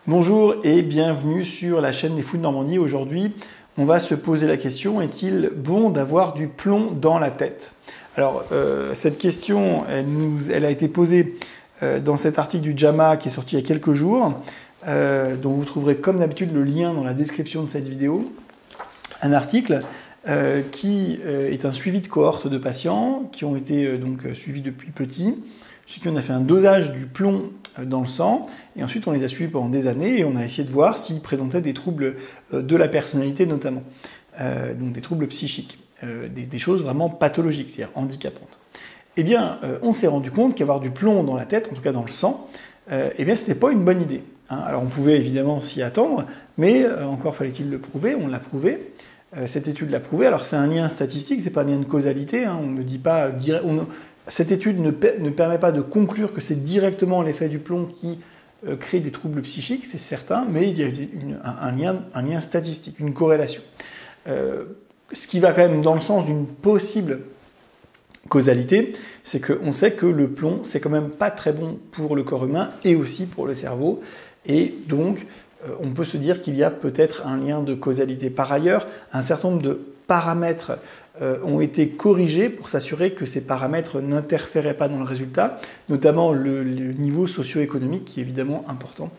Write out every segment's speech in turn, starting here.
Bonjour et bienvenue sur la chaîne des Fous de Normandie. Aujourd'hui, on va se poser la question, est-il bon d'avoir du plomb dans la tête? Alors, cette question, elle a été posée dans cet article du JAMA qui est sorti il y a quelques jours, dont vous trouverez comme d'habitude le lien dans la description de cette vidéo. Un article qui est un suivi de cohorte de patients qui ont été donc suivis depuis petits, chez qui on a fait un dosage du plomb dans le sang, et ensuite on les a suivis pendant des années et on a essayé de voir s'ils présentaient des troubles de la personnalité notamment, donc des troubles psychiques, des choses vraiment pathologiques, c'est-à-dire handicapantes. Eh bien, on s'est rendu compte qu'avoir du plomb dans la tête, en tout cas dans le sang, eh bien c'était pas une bonne idée. Hein. Alors on pouvait évidemment s'y attendre, mais encore fallait-il le prouver, on l'a prouvé. Cette étude l'a prouvé. Alors c'est un lien statistique, c'est pas un lien de causalité. Hein. On ne dit pas cette étude ne permet pas de conclure que c'est directement l'effet du plomb qui crée des troubles psychiques, c'est certain, mais il y a un lien statistique, une corrélation. Ce qui va quand même dans le sens d'une possible causalité, c'est qu'on sait que le plomb, c'est quand même pas très bon pour le corps humain et aussi pour le cerveau, et donc on peut se dire qu'il y a peut-être un lien de causalité. Par ailleurs, un certain nombre de paramètres ont été corrigés pour s'assurer que ces paramètres n'interféraient pas dans le résultat, notamment le niveau socio-économique qui est évidemment important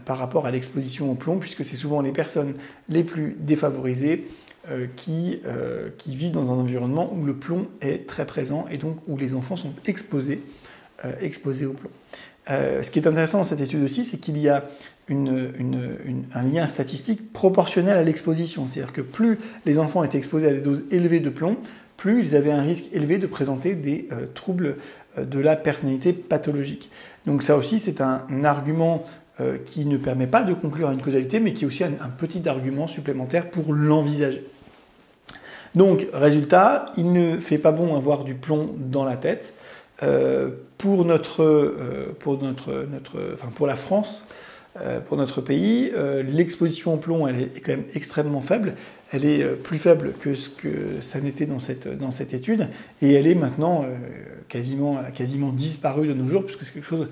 par rapport à l'exposition au plomb, puisque c'est souvent les personnes les plus défavorisées qui vivent dans un environnement où le plomb est très présent et donc où les enfants sont exposés au plomb. Ce qui est intéressant dans cette étude aussi, c'est qu'il y a un lien statistique proportionnel à l'exposition. C'est-à-dire que plus les enfants étaient exposés à des doses élevées de plomb, plus ils avaient un risque élevé de présenter des troubles de la personnalité pathologique. Donc ça aussi, c'est un argument qui ne permet pas de conclure à une causalité, mais qui est aussi un petit argument supplémentaire pour l'envisager. Donc, résultat, il ne fait pas bon avoir du plomb dans la tête. Pour la France, pour notre pays, l'exposition au plomb, elle est quand même extrêmement faible. Elle est plus faible que ce que ça n'était dans cette étude, et elle est maintenant quasiment disparue de nos jours, puisque c'est quelque chose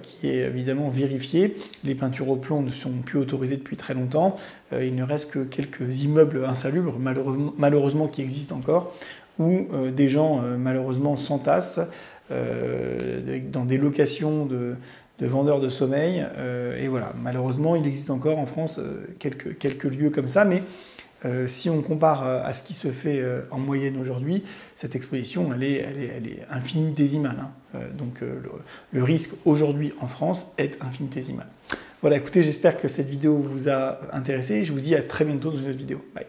qui est évidemment vérifié. Les peintures au plomb ne sont plus autorisées depuis très longtemps. Il ne reste que quelques immeubles insalubres, malheureusement qui existent encore, où des gens malheureusement s'entassent dans des locations de vendeurs de sommeil. Et voilà, malheureusement, il existe encore en France quelques lieux comme ça, mais si on compare à ce qui se fait en moyenne aujourd'hui, cette exposition, elle est infinitésimale. Hein. Donc le risque aujourd'hui en France est infinitésimal. Voilà, écoutez, j'espère que cette vidéo vous a intéressé. Je vous dis à très bientôt dans une autre vidéo. Bye.